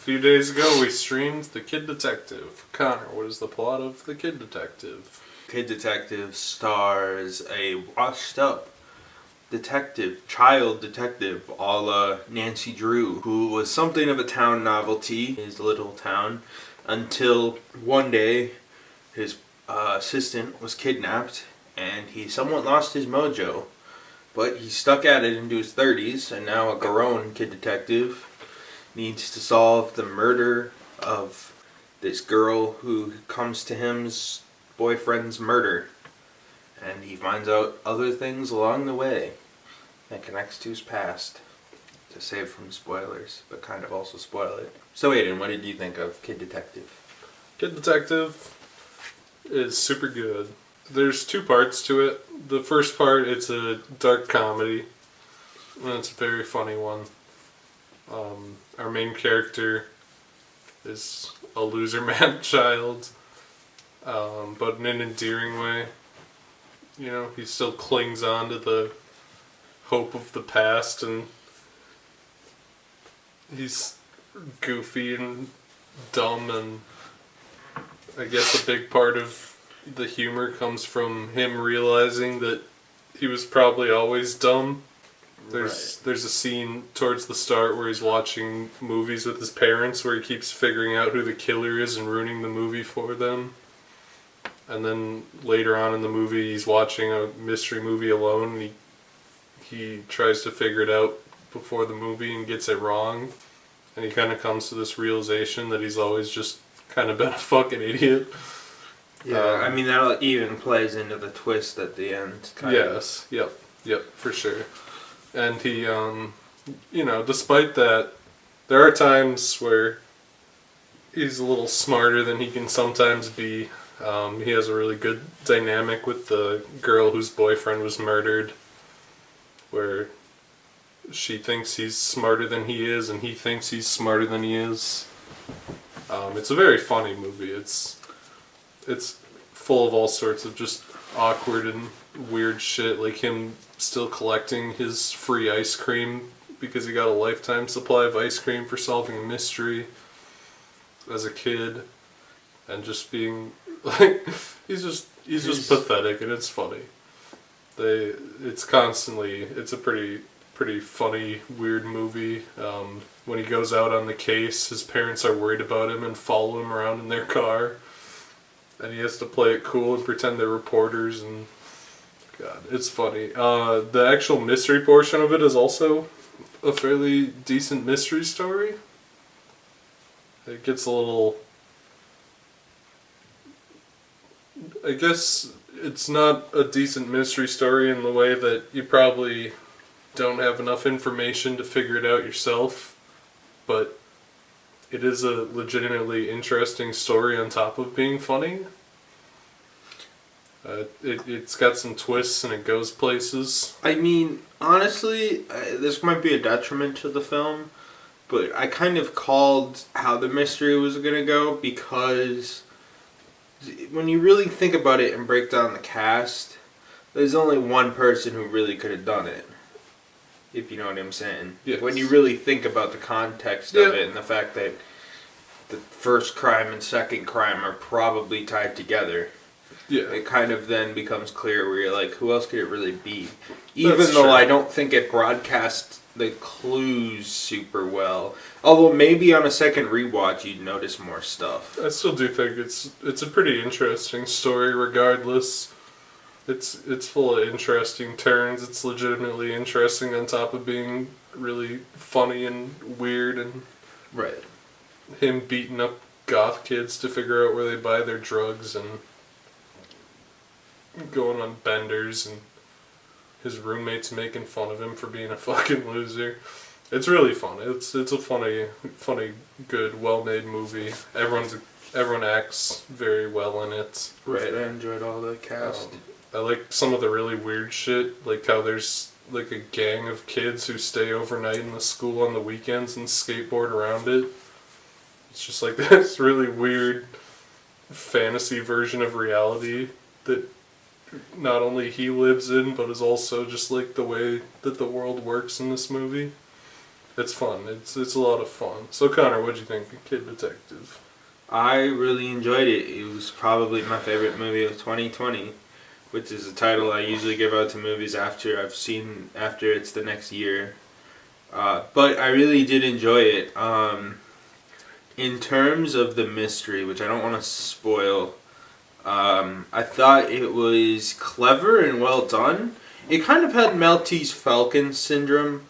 few days ago, we streamed The Kid Detective. Connor, what is the plot of The Kid Detective? Kid Detective stars a washed-up child detective, a la Nancy Drew, who was something of a town novelty in his little town, until one day his assistant was kidnapped, and he somewhat lost his mojo. But he stuck at it into his 30s, and now a grown kid detective needs to solve the murder of this girl who comes to him's boyfriend's murder. And he finds out other things along the way that connects to his past. To save from spoilers, but kind of also spoil it. So Aiden, what did you think of Kid Detective? Kid Detective is super good. There's two parts to it. The first part, it's a dark comedy, and it's a very funny one. Our main character is a loser man child, but in an endearing way. You know, he still clings on to the hope of the past, and he's goofy and dumb, and I guess a big part of the humor comes from him realizing that he was probably always dumb. There's a scene towards the start where he's watching movies with his parents where he keeps figuring out who the killer is and ruining the movie for them. And then later on in the movie he's watching a mystery movie alone, and he tries to figure it out before the movie and gets it wrong. And he kind of comes to this realization that he's always just kind of been a fucking idiot. Yeah, I mean, that even plays into the twist at the end. Yes, yep, for sure. And he, despite that, there are times where he's a little smarter than he can sometimes be. He has a really good dynamic with the girl whose boyfriend was murdered, where she thinks he's smarter than he is, and he thinks he's smarter than he is. It's a very funny movie. It's full of all sorts of just awkward and weird shit, like him still collecting his free ice cream because he got a lifetime supply of ice cream for solving a mystery as a kid, and just being like he's just pathetic, and it's funny. It's a pretty funny, weird movie. When he goes out on the case, his parents are worried about him and follow him around in their car, and he has to play it cool and pretend they're reporters, and God, it's funny. The actual mystery portion of it is also a fairly decent mystery story. It gets a little... I guess it's not a decent mystery story in the way that you probably don't have enough information to figure it out yourself, but it is a legitimately interesting story on top of being funny. It's got some twists and it goes places. I mean, honestly, this might be a detriment to the film, but I kind of called how the mystery was going to go, because when you really think about it and break down the cast, there's only one person who really could have done it. If you know what I'm saying. Yes. When you really think about the context of it and the fact that the first crime and second crime are probably tied together. Yeah. It kind of then becomes clear where you're like, who else could it really be? Even That's though true. I don't think it broadcasts the clues super well. Although maybe on a second rewatch you'd notice more stuff. I still do think it's a pretty interesting story regardless. It's full of interesting turns. It's legitimately interesting on top of being really funny and weird, and Right. him beating up goth kids to figure out where they buy their drugs and going on benders, and his roommates making fun of him for being a fucking loser. It's really fun. It's a funny, good, well-made movie. Everyone acts very well in it. Right, I enjoyed all the cast. I like some of the really weird shit, like how there's like a gang of kids who stay overnight in the school on the weekends and skateboard around it. It's just like this really weird fantasy version of reality that not only he lives in, but is also just like the way that the world works in this movie. It's fun. It's a lot of fun. So Connor, what'd you think of Kid Detective? I really enjoyed it. It was probably my favorite movie of 2020, which is a title I usually give out to movies after it's the next year. But I really did enjoy it. In terms of the mystery, which I don't want to spoil, I thought it was clever and well done. It kind of had Maltese Falcon syndrome,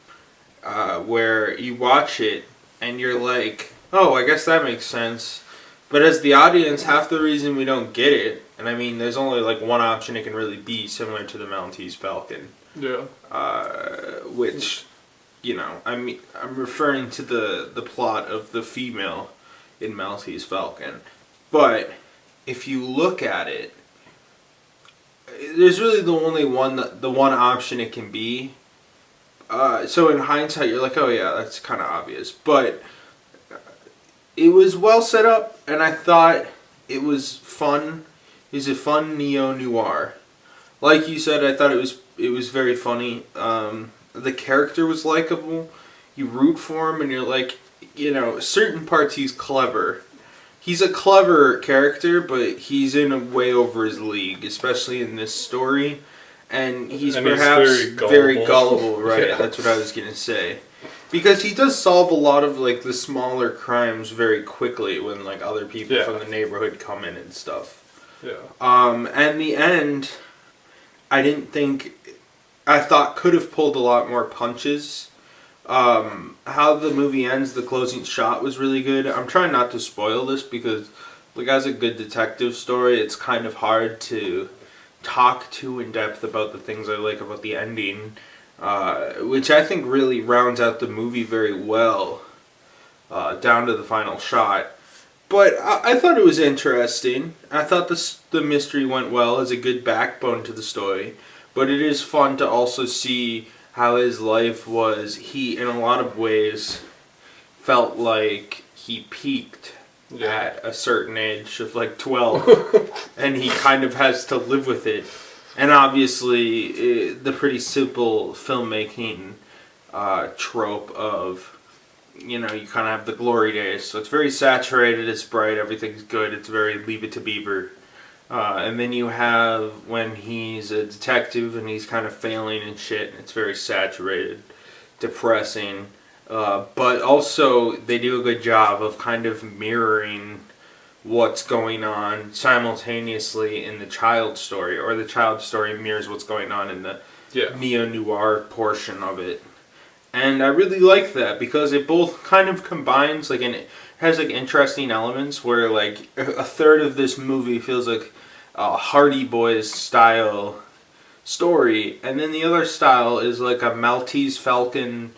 where you watch it and you're like, oh, I guess that makes sense. But as the audience, half the reason we don't get it, and I mean, there's only like one option it can really be, similar to the Maltese Falcon. Yeah. Which, I'm referring to the plot of the female in Maltese Falcon. But if you look at it, there's really the one option it can be. So in hindsight, you're like, oh yeah, that's kind of obvious. But it was well set up, and I thought it was fun. It was a fun neo-noir. Like you said, I thought it was very funny. The character was likable. You root for him, and you're like, certain parts he's clever. He's a clever character, but he's in a way over his league, especially in this story. And he's perhaps very gullible, right? Yeah. That's what I was going to say. Because he does solve a lot of like the smaller crimes very quickly when like other people from the neighborhood come in and stuff. Yeah. And the end, I thought could have pulled a lot more punches. How the movie ends, the closing shot was really good. I'm trying not to spoil this because, like, as a good detective story, it's kind of hard to talk too in depth about the things I like about the ending, which I think really rounds out the movie very well, down to the final shot. But I thought it was interesting. I thought the mystery went well as a good backbone to the story. But it is fun to also see how his life was. He, in a lot of ways, felt like he peaked at a certain age of like 12. And he kind of has to live with it. And obviously, the pretty simple filmmaking trope of, you kind of have the glory days. So it's very saturated, it's bright, everything's good, it's very Leave It to Beaver. And then you have when he's a detective and he's kind of failing and shit, and it's very saturated, depressing. But also, they do a good job of kind of mirroring what's going on simultaneously in the child story, or the child story mirrors what's going on in the neo-noir portion of it. And I really like that because it both kind of combines, like, and it has like interesting elements where like a third of this movie feels like a Hardy Boys style story, and then the other style is like a Maltese Falcon,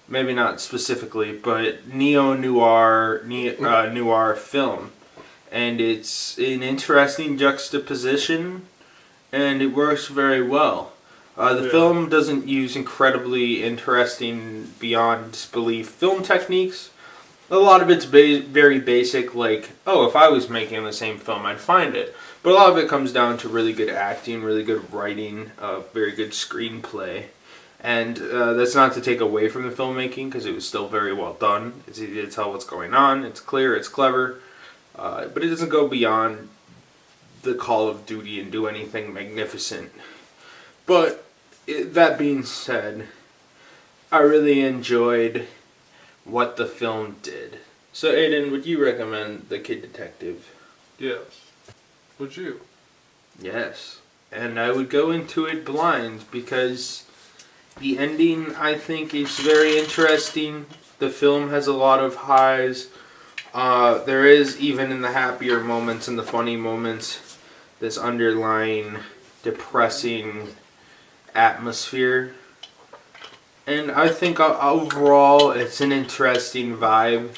maybe not specifically, but neo-noir noir film. And it's an interesting juxtaposition, and it works very well. The film doesn't use incredibly interesting, beyond disbelief film techniques. A lot of it's very basic, like, oh, if I was making the same film, I'd find it. But a lot of it comes down to really good acting, really good writing, very good screenplay. And that's not to take away from the filmmaking, because it was still very well done. It's easy to tell what's going on, it's clear, it's clever. But it doesn't go beyond the Call of Duty and do anything magnificent. But that being said, I really enjoyed what the film did. So Aiden, would you recommend The Kid Detective? Yes. Would you? Yes. And I would go into it blind because the ending, I think, is very interesting. The film has a lot of highs. There is, even in the happier moments and the funny moments, this underlying depressing atmosphere. And I think overall it's an interesting vibe.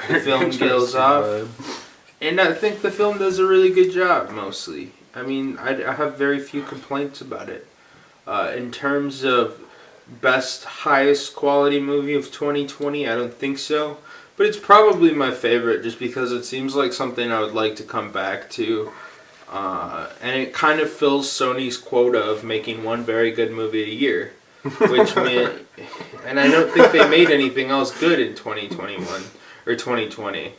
The film gives off. And I think the film does a really good job, mostly. I mean, I have very few complaints about it. In terms of best, highest quality movie of 2020, I don't think so. But it's probably my favorite just because it seems like something I would like to come back to. And it kind of fills Sony's quota of making one very good movie a year. which meant, and I don't think they made anything else good in 2021 or 2020.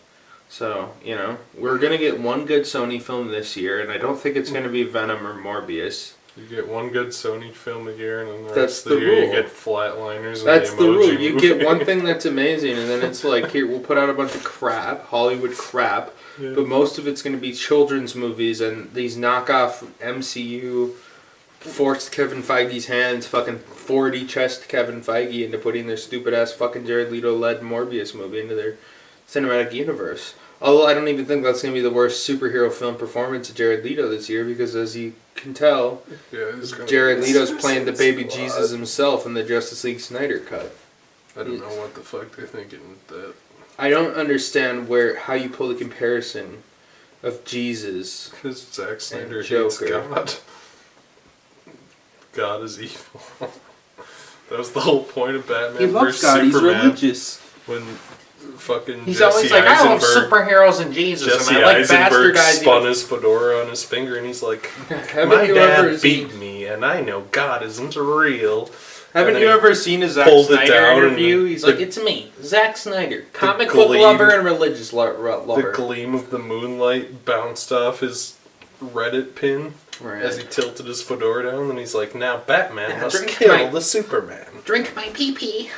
So, you know, we're gonna get one good Sony film this year, and I don't think it's gonna be Venom or Morbius. You get one good Sony film a year, and then the That's rest of the the year you rule. get Flatliners and That's the the Emoji rule. You Movie. get one thing that's amazing, and then it's like, here, we'll put out a bunch of crap, Hollywood crap, Yeah. but most of it's going to be children's movies and these knockoff MCU forced Kevin Feige's hands, fucking 4D chest Kevin Feige into putting their stupid ass fucking Jared Leto led Morbius movie into their cinematic universe. Although I don't even think that's going to be the worst superhero film performance of Jared Leto this year, because as you can tell, Yeah, it's gonna Jared be Leto's playing the baby Suicide Jesus Squad. himself in the Justice League Snyder cut. I don't know what the fuck they're thinking with that. I don't understand how you pull the comparison of Jesus. Because Zack Snyder And hates Joker. God. God is evil. That was the whole point of Batman vs Superman. religious. When fucking He's Jesse always like, I love Eisenberg, superheroes and Jesus, Jesse and I like Eisenberg bastardizing. spun his fedora on his finger, and he's like, Haven't "My you dad ever beat seen? me, and I know God isn't real." Haven't and you then ever seen a Zack pulled it Snyder down interview? and He's the- like, it's me, Zack Snyder, comic book gleam- lover and religious The lover. gleam of the moonlight bounced off his Reddit pin Right. as he tilted his fedora down, and he's like, "Now Batman Yeah, must drink kill my- the Superman." Drink my pee-pee.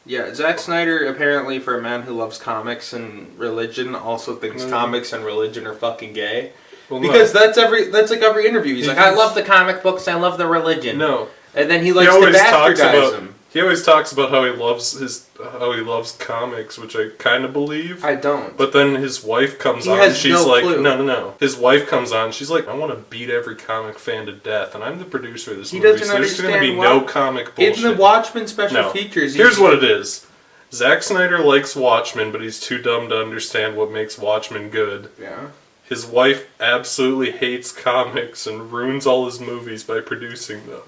Yeah, Zack Snyder, apparently for a man who loves comics and religion, also thinks comics and religion are fucking gay. Well, Because that's like every interview. He's like, I love the comic books, I love the religion. no. And then he He likes to always talks bastardize about them. he always talks about how he loves comics, which I kind of believe. I don't. But then his wife comes He on, has and she's no like, clue. no. His wife comes on, she's like, "I want to beat every comic fan to death, and I'm the producer of this He movie, doesn't so there's going to be understand no comic bullshit." In the Watchmen special No. features, Here's what it is. Zack Snyder likes Watchmen, but he's too dumb to understand what makes Watchmen good. Yeah. His wife absolutely hates comics and ruins all his movies by producing them.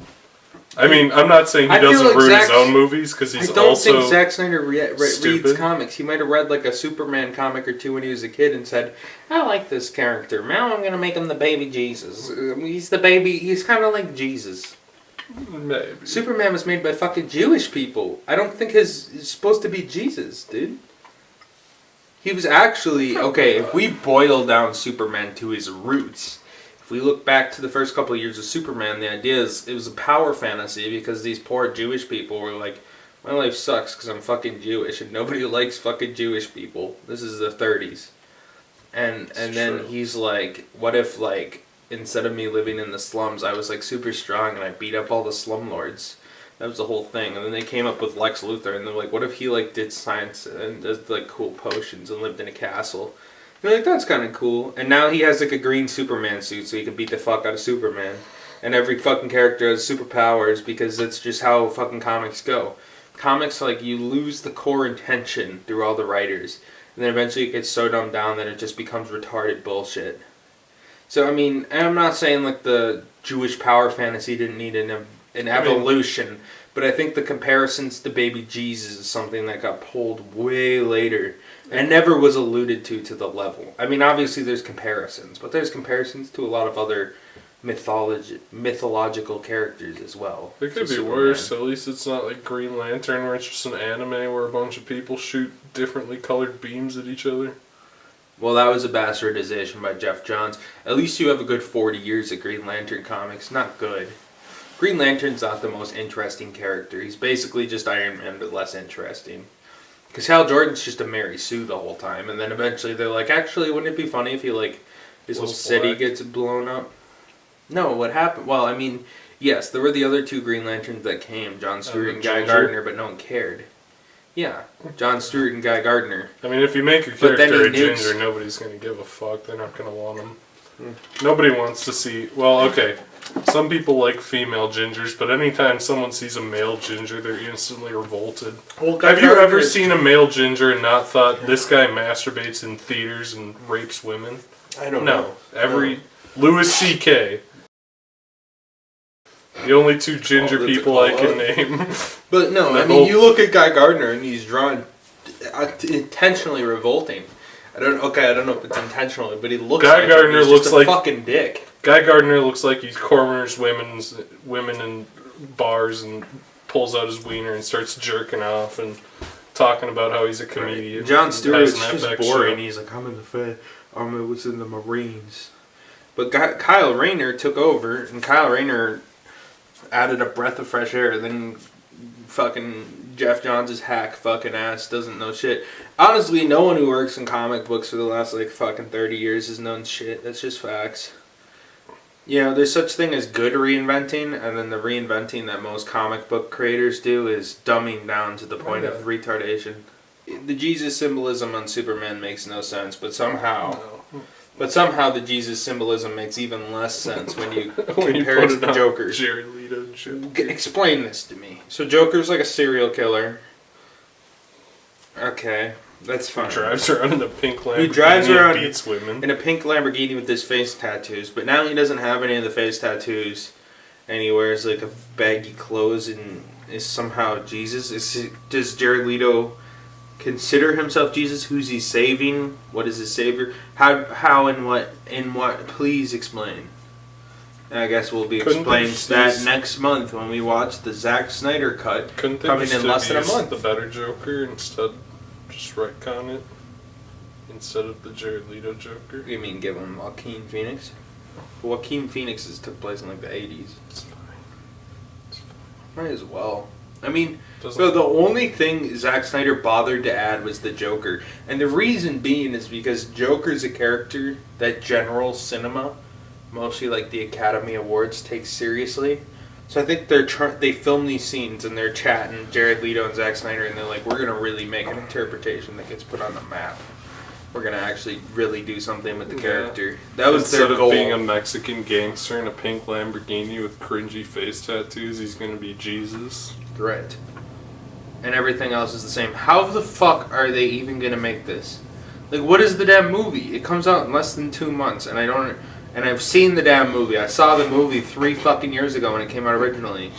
I mean, I'm not saying he I feel doesn't like ruin his Zack's- own movies, because I he's don't also... think Zack Snyder reads stupid. comics. He might have read like a Superman comic or two when he was a kid and said, I like this character. Now I'm going to make him the baby Jesus. He's the baby. He's kind of like Jesus. Maybe. Superman was made by fucking Jewish people. I don't think he's supposed to be Jesus, dude. He was actually... Okay, if we boil down Superman to his roots... If we look back to the first couple of years of Superman, the idea is it was a power fantasy because these poor Jewish people were like, my life sucks because I'm fucking Jewish and nobody likes fucking Jewish people. This is the 30s. And then true. he's like, what if like instead of me living in the slums, I was like super strong and I beat up all the slumlords. That was the whole thing. And then they came up with Lex Luthor and they're like, what if he like did science and does like cool potions and lived in a castle? You're like, that's kind of cool. And now he has like a green Superman suit so he can beat the fuck out of Superman. And every fucking character has superpowers because that's just how fucking comics go. Comics, like, you lose the core intention through all the writers. And then eventually it gets so dumbed down that it just becomes retarded bullshit. So, I mean, I'm not saying like the Jewish power fantasy didn't need an evolution. But I think the comparisons to Baby Jesus is something that got pulled way later. And never was alluded to the level. I mean, obviously there's comparisons, but there's comparisons to a lot of other mythological characters as well. It could to be Superman. worse. At least it's not like Green Lantern, where it's just an anime where a bunch of people shoot differently colored beams at each other. Well, that was a bastardization by Jeff Johns. At least you have a good 40 years of Green Lantern comics. Not good. Green Lantern's not the most interesting character. He's basically just Iron Man, but less interesting. Because Hal Jordan's just a Mary Sue the whole time, and then eventually they're like, actually, wouldn't it be funny if he, like, his whole Was city black. gets blown up? No, what happened? Well, I mean, yes, there were the other two Green Lanterns that came, John Stewart and Guy Ginger. Gardner, but no one cared. Yeah, John Stewart and Guy Gardner. I mean, if you make a But then character a he nukes- ginger, nobody's going to give a fuck. They're not going to want them. Nobody wants to see... Well, okay. Some people like female gingers, but anytime someone sees a male ginger, they're instantly revolted. Well, Guy Have you Gardner ever is- seen a male ginger and not thought, this guy masturbates in theaters and rapes women? I don't No. know. Louis C.K. The only two ginger that's a people I call can out. name. But no, The I mean, whole- you look at Guy Gardner and he's drawn intentionally revolting. I don't know if it's intentionally, but he looks Guy like Gardner he's looks just a like- fucking dick. Guy Gardner looks like he corners women and bars and pulls out his wiener and starts jerking off and talking about how he's a comedian. Right. Jon Stewart's Has an just FX boring. show. He's like, I'm in the Fed. I was in the Marines. But Kyle Rayner took over, and Kyle Rayner added a breath of fresh air. Then fucking Jeff Johns' hack fucking ass doesn't know shit. Honestly, no one who works in comic books for the last like fucking 30 years has known shit. That's just facts. You know, there's such thing as good reinventing, and then the reinventing that most comic book creators do is dumbing down to the point of retardation. The Jesus symbolism on Superman makes no sense, but somehow the Jesus symbolism makes even less sense when you compare it to the Joker. Jared Leto Joker. Explain this to me. So Joker's like a serial killer. Okay, that's fine. He drives around in a pink Lamborghini He drives around and beats women. in a pink Lamborghini with his face tattoos, but now he doesn't have any of the face tattoos, and he wears like a baggy clothes and is somehow Jesus. Does Jared Leto consider himself Jesus? Who's he saving? What is his savior? How and what Please explain. And I guess we'll be explaining that next month when we watch the Zack Snyder cut Couldn't they coming just in less than a use month. the better Joker instead? Just retcon it instead of the Jared Leto Joker. You mean give him Joaquin Phoenix? Joaquin Phoenix took place in like the 80s. It's fine. It's fine. Might as well. I mean, Doesn't- so the only thing Zack Snyder bothered to add was the Joker. And the reason being is because Joker's a character that general cinema, mostly like the Academy Awards, takes seriously. So I think they film these scenes and they're chatting, Jared Leto and Zack Snyder, and they're like, we're going to really make an interpretation that gets put on the map. We're going to actually really do something with the character. That was Instead their goal. of being a Mexican gangster in a pink Lamborghini with cringy face tattoos, he's going to be Jesus. Right. And everything else is the same. How the fuck are they even going to make this? Like, what is the damn movie? It comes out in less than 2 months, and I've seen the damn movie. I saw the movie 3 fucking years ago when it came out originally.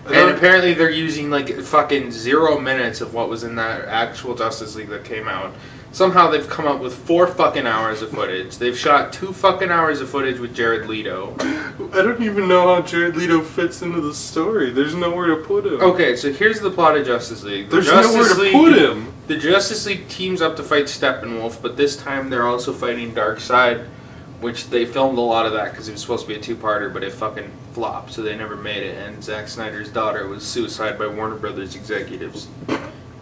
And apparently they're using like fucking 0 minutes of what was in that actual Justice League that came out. Somehow they've come up with 4 fucking hours of footage. They've shot 2 fucking hours of footage with Jared Leto. I don't even know how Jared Leto fits into the story. There's nowhere to put him. Okay, so here's the plot of Justice League. There's nowhere to put him. The Justice League teams up to fight Steppenwolf, but this time they're also fighting Darkseid, which they filmed a lot of that because it was supposed to be a 2-parter, but it fucking flopped, so they never made it. And Zack Snyder's daughter was suicided by Warner Brothers executives.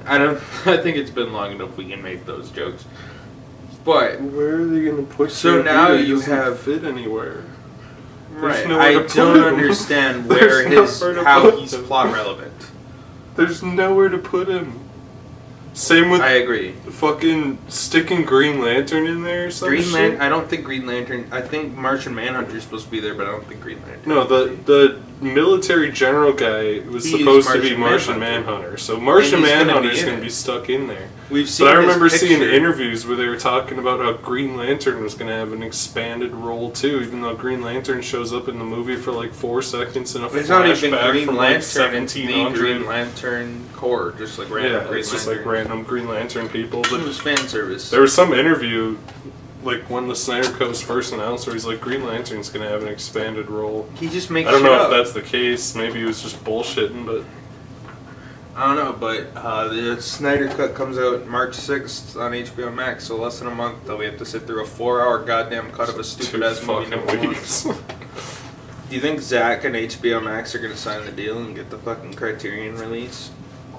I think it's been long enough we can make those jokes. But Where are they going to put? So Jared now Leto? He you doesn't have- fit anywhere. right, nowhere I to put don't him. understand There's where nowhere to how put he's him. plot relevant. There's nowhere to put him. Same with I agree. fucking sticking Green Lantern in there or something. Green Lantern. I don't think Green Lantern. I think Martian Manhunter's supposed to be there, but I don't think Green Lantern. No, the military general guy was He is supposed to be Martian Martian Manhunter. Manhunter. So Martian And he's gonna be Manhunter's in going to it. be stuck in there. We've seen. But I his remember seeing picture. interviews where they were talking about how Green Lantern was going to have an expanded role too, even though Green Lantern shows up in the movie for like 4 seconds in a It's not even flashback Green from like Lantern. It's the 1700. Green Lantern Corps, just like random Yeah, Green it's just Lantern. like random Green Lantern people. It But was fan service. there was some interview, like when the Snyder Cut was first announced, where he's like, Green Lantern's going to have an expanded role. He just makes. I don't shit know up. if that's the case. Maybe he was just bullshitting, but I don't know, but the Snyder Cut comes out March 6th on HBO Max, so less than a month that we have to sit through a 4-hour goddamn cut of a stupid ass movie. fucking Number one. weeks. Do you think Zach and HBO Max are gonna sign the deal and get the fucking Criterion release?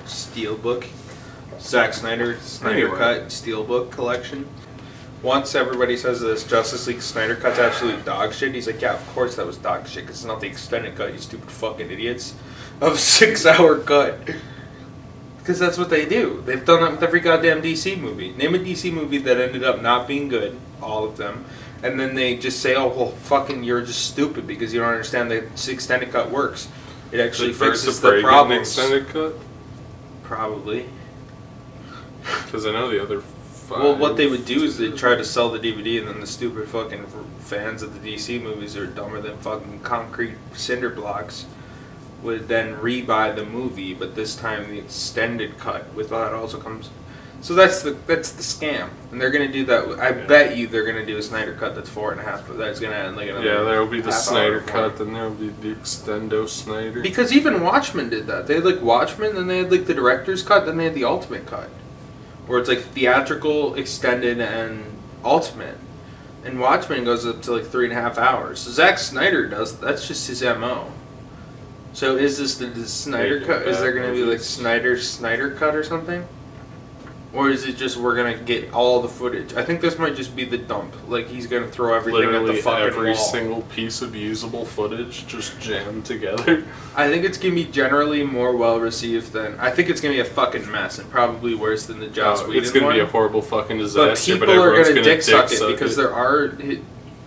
Steelbook. Zack Snyder Anyway. Cut Steelbook collection. Once everybody says this Justice League Snyder Cut's absolute dog shit, he's like, yeah, of course that was dog shit, because it's not the extended cut, you stupid fucking idiots. Of 6-hour cut. Because that's what they do. They've done that with every goddamn DC movie. Name a DC movie that ended up not being good, all of them, and then they just say, oh, well, fucking, you're just stupid because you don't understand that the extended cut works. It actually fixes the problems. Extended cut? Probably. Because I know the other 5. Well, what they would do is they'd try to sell the DVD, and then the stupid fucking fans of the DC movies are dumber than fucking concrete cinder blocks would then rebuy the movie, but this time the extended cut with that also comes. So that's the scam, and they're gonna do that. I bet you they're gonna do a Snyder cut that's 4.5, but that's gonna end like another. Yeah, there will be the half Snyder hour cut, then there will be the extendo Snyder. Because even Watchmen did that. They had like Watchmen, then they had like the director's cut, then they had the ultimate cut, where it's like theatrical, extended, and ultimate. And Watchmen goes up to like 3.5 hours. So Zack Snyder does. That's just his MO. So is this the Snyder cut? Is there gonna be like Snyder cut or something? Or is it just we're gonna get all the footage? I think this might just be the dump. Like he's gonna throw everything Literally at the fucking every wall. single piece of usable footage just jammed together. I think it's gonna be generally more well received than. I think it's gonna be a fucking mess and probably worse than the Joss Whedon It's gonna one. be a horrible fucking But disaster. people But are everyone's gonna dick suck it suck because there are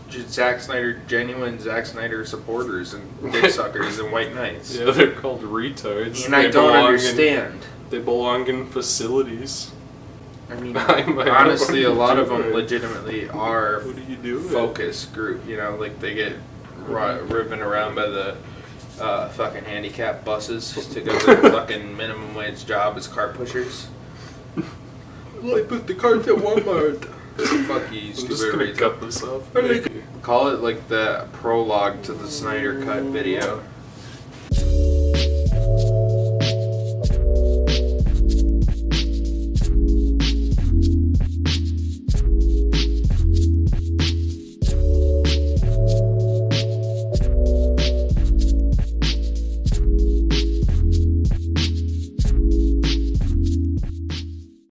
Zack Snyder, genuine Zack Snyder supporters and dick suckers and white knights. Yeah, they're called retards. And I don't understand. They belong in facilities. I mean, I honestly, a know what lot you're of them doing. legitimately are What do you do? focus group. You know, like they get riven around by the fucking handicap buses to go to their fucking minimum wage job as cart pushers. I put the cart at Walmart. Fuck you, I'm just stupid gonna retail. cut this off. Call it like the prologue to the Snyder Cut video.